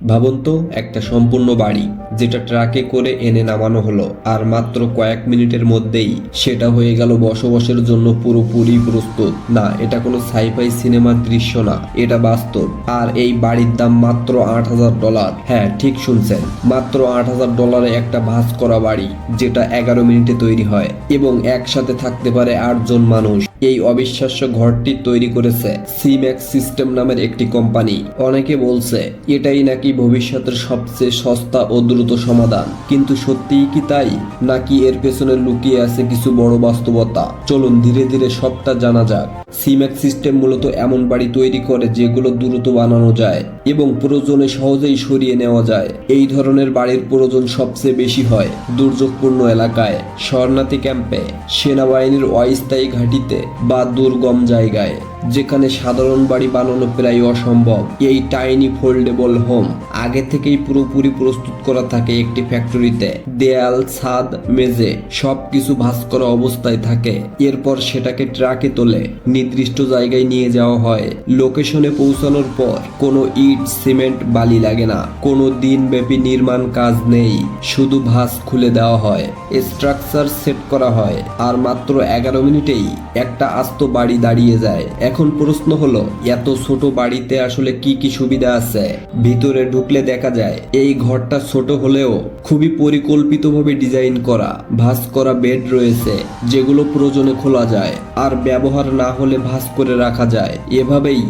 ভাবুন তো, একটা সম্পূর্ণ বাড়ি যেটা ট্রাকে করে এনে নামানো হলো, আর মাত্র কয়েক মিনিটের মধ্যেই সেটা হয়ে গেল বসবাসের জন্য পুরোপুরি প্রস্তুত। না, এটা কোনো সাইফাই সিনেমার দৃশ্য না, এটা বাস্তব। আর এই বাড়ির দাম মাত্র $8,000। হ্যাঁ, ঠিক শুনছেন, মাত্র $8,000 একটা ভাঁজ করা বাড়ি, যেটা 11 মিনিটে তৈরি হয় এবং একসাথে থাকতে পারে 8 জন মানুষ। এই অবিশ্বাস্য ঘরটি তৈরি করেছে সিম্যাক্স সিস্টেম নামের একটি কোম্পানি। অনেকে বলছে এটাই নাকি ভবিষ্যতের সবচেয়ে সস্তা ও দ্রুত সমাধান, কিন্তু সত্যিই কি তাই, নাকি এর পেছনে লুকিয়ে আছে কিছু বড় বাস্তবতা? চলুন ধীরে ধীরে সবটা জানা যাক। সিম্যাক্স সিস্টেম মূলত এমন বাড়ি তৈরি করে যেগুলো দ্রুত বানানো যায় এবং প্রয়োজনে সহজেই সরিয়ে নেওয়া যায়। এই ধরনের বাড়ির প্রয়োজন সবচেয়ে বেশি হয় দুর্যোগপূর্ণ এলাকায়, শরণার্থী ক্যাম্পে, সেনাবাহিনীর অস্থায়ী ঘাঁটিতে বা দুর্গম জায়গায়, যেখানে সাধারণ বাড়ি বানানো প্রায় অসম্ভব। এই টাইনি ফোল্ডেবল হোম আগে থেকেই পুরোপুরি প্রস্তুত করা থাকে একটি ফ্যাক্টরিতে। দেয়াল, ছাদ, মেঝে সবকিছু ভাঁজ করা অবস্থায় থাকে। এরপর সেটাকে ট্রাকে তোলে নির্দিষ্ট জায়গায় নিয়ে যাওয়া হয়। লোকেশনে পৌঁছানোর পর কোনো ইট, সিমেন্ট, বালি লাগে না। কোনো দিনব্যাপী নির্মাণ কাজ নেই, শুধু ভাঁজ খুলে দেওয়া হয়, স্ট্রাকচার সেট করা হয়, আর মাত্র 11 মিনিটেই একটা আস্ত বাড়ি দাঁড়িয়ে যায়। এখন প্রশ্ন হলো, এত ছোট বাড়িতে আসলে কি কি সুবিধা আছে? ভিতরে ঢুকলে দেখা যায় এই ঘরটা ছোট হলেও খুবই পরিকল্পিতভাবে ডিজাইন করা। ভাঁজ করা বেড রয়েছে যেগুলো প্রয়োজনে খোলা যায়, আর ব্যবহার না হলে ভাঁজ করে রাখা যায়। এভাবেই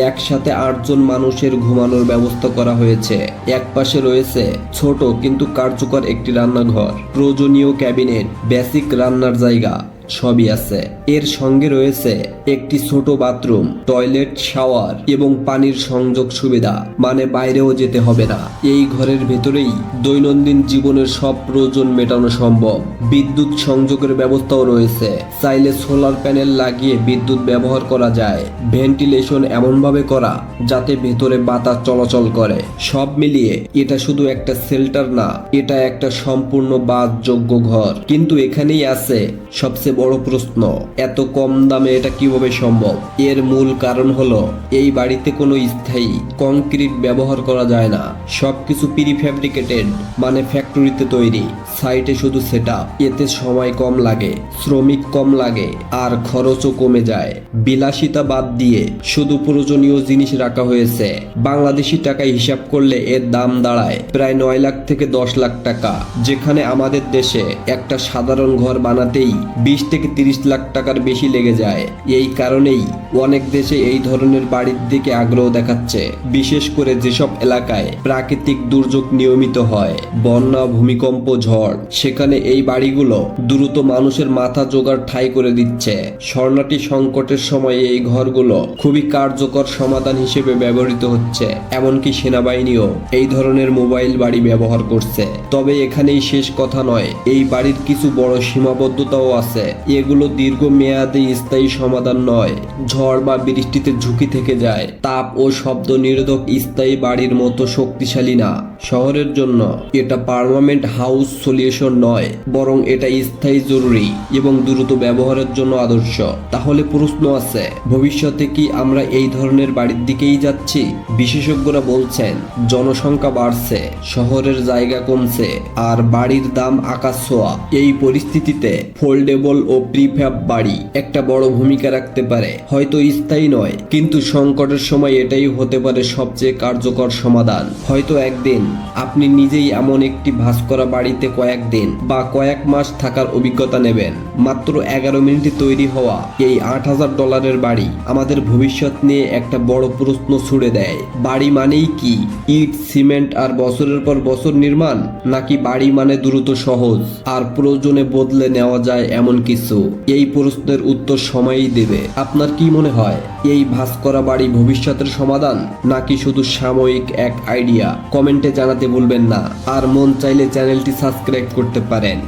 একসাথে 8 জন মানুষের ঘুমানোর ব্যবস্থা করা হয়েছে। এক পাশে রয়েছে ছোট কিন্তু কার্যকর একটি রান্নাঘর, প্রয়োজনীয় ক্যাবিনেট, বেসিক রান্নার জায়গা সবই আছে। এর সঙ্গে রয়েছে একটি ছোট বাথরুম, টয়লেট, শাওয়ার এবং পানির সংযোগ সুবিধা, মানে বাইরেও যেতে হবে না। এই ঘরের ভেতরেই দৈনন্দিন জীবনের সব প্রয়োজন মেটানো সম্ভব। বিদ্যুৎ সংযোগের ব্যবস্থাও রয়েছে, চাইলে সোলার প্যানেল লাগিয়ে বিদ্যুৎ ব্যবহার করা যায়। ভেন্টিলেশন এমনভাবে করা যাতে ভেতরে বাতাস চলাচল করে। সব মিলিয়ে এটা শুধু একটা শেল্টার না, এটা একটা সম্পূর্ণ বাসযোগ্য ঘর। কিন্তু এখানেই আছে সবচেয়ে বড় প্রশ্ন, এত কম দামে এটা কিভাবে সম্ভব? এর মূল কারণ হলো এই বাড়িতে কোনো স্থায়ী কংক্রিট ব্যবহার করা যায় না। সবকিছু প্রিফ্যাব্রিকেটেড, মানে ফ্যাক্টরিতে তৈরি। সাইটে শুধু সেটআপ, এতে সময় কম লাগে, শ্রমিক কম লাগে, আর খরচও কমে যায়। বিলাসিতা বাদ দিয়ে শুধু প্রয়োজনীয় জিনিস রাখা হয়েছে। বাংলাদেশি টাকায় হিসাব করলে এর দাম দাঁড়ায় প্রায় 9 লাখ থেকে 10 লাখ টাকা, যেখানে আমাদের দেশে একটা সাধারণ ঘর বানাতেই 20 থেকে 30 লাখ টাকার বেশি লেগে যায়। এই কারণেই অনেক দেশে এই ধরনের বাড়ির দিকে আগ্রহ দেখাচ্ছে, বিশেষ করে যেসব এলাকায় প্রাকৃতিক দুর্যোগ নিয়মিত হয়, বন্যা, ভূমিকম্প, ঝড়। সেখানে এই বাড়িগুলো দ্রুত মানুষের মাথা জোগাড় ঠাঁই করে দিচ্ছে। শরণার্থী সংকটের সময় এই ঘরগুলো খুবই কার্যকর সমাধান হিসেবে ব্যবহৃত হচ্ছে। এমনকি সেনাবাহিনীও এই ধরনের মোবাইল বাড়ি ব্যবহার করছে। তবে এখানেই শেষ কথা নয়, এই বাড়ির কিছু বড় সীমাবদ্ধতাও আছে। এগুলো দীর্ঘমেয়াদী স্থায়ী সমাধান নয়, ঝড় বা বৃষ্টিতে ঝুঁকি থেকে যায়। তাপ ও শব্দ নিরোধক স্থায়ী বাড়ির মতো শক্তিশালী না। শহরের জন্য এটা পার্মানেন্ট হাউস সলিউশন নয়, বরং এটা স্থায়ী, জরুরি এবং দ্রুত ব্যবহারের জন্য আদর্শ। তাহলে প্রশ্ন আছে, ভবিষ্যতে কি আমরা এই ধরনের বাড়ির দিকেই যাচ্ছি? বিশেষজ্ঞরা বলছেন জনসংখ্যা বাড়ছে, শহরের জায়গা কমছে, আর বাড়ির দাম আকাশ ছোঁয়া। এই পরিস্থিতিতে ফোল্ডেবল ও প্রিফ্যাব বাড়ি একটা বড় ভূমিকা রাখতে পারে। হয়তো স্থায়ী নয়, কিন্তু সংকটের সময় এটাই হতে পারে সবচেয়ে কার্যকর সমাধান। হয়তো একদিন আপনি নিজেই এমন একটি ভাঁজ করা বাড়িতে কয়েকদিন বা কয়েক মাস থাকার অভিজ্ঞতা নেবেন। মাত্র 11 মিনিটে তৈরি হওয়া এই $8,000 বাড়ি আমাদের ভবিষ্যৎ নিয়ে একটা বড় প্রশ্ন ছুড়ে দেয়। বাড়ি মানেই কি ইট, সিমেন্ট আর বছরের পর বছর নির্মাণ, নাকি বাড়ি মানে দ্রুত, সহজ আর প্রয়োজনে বদলে নেওয়া যায় এমন কিছু? এই প্রশ্নের উত্তর সময়ই দেবে। আপনার কি মনে হয়, এই ভাঁজ করা বাড়ি ভবিষ্যতের সমাধান, নাকি শুধু সাময়িক এক আইডিয়া? কমেন্টে জানাতে ভুলবেন না। আর মন চাইলে চ্যানেলটি সাবস্ক্রাইব করতে পারেন।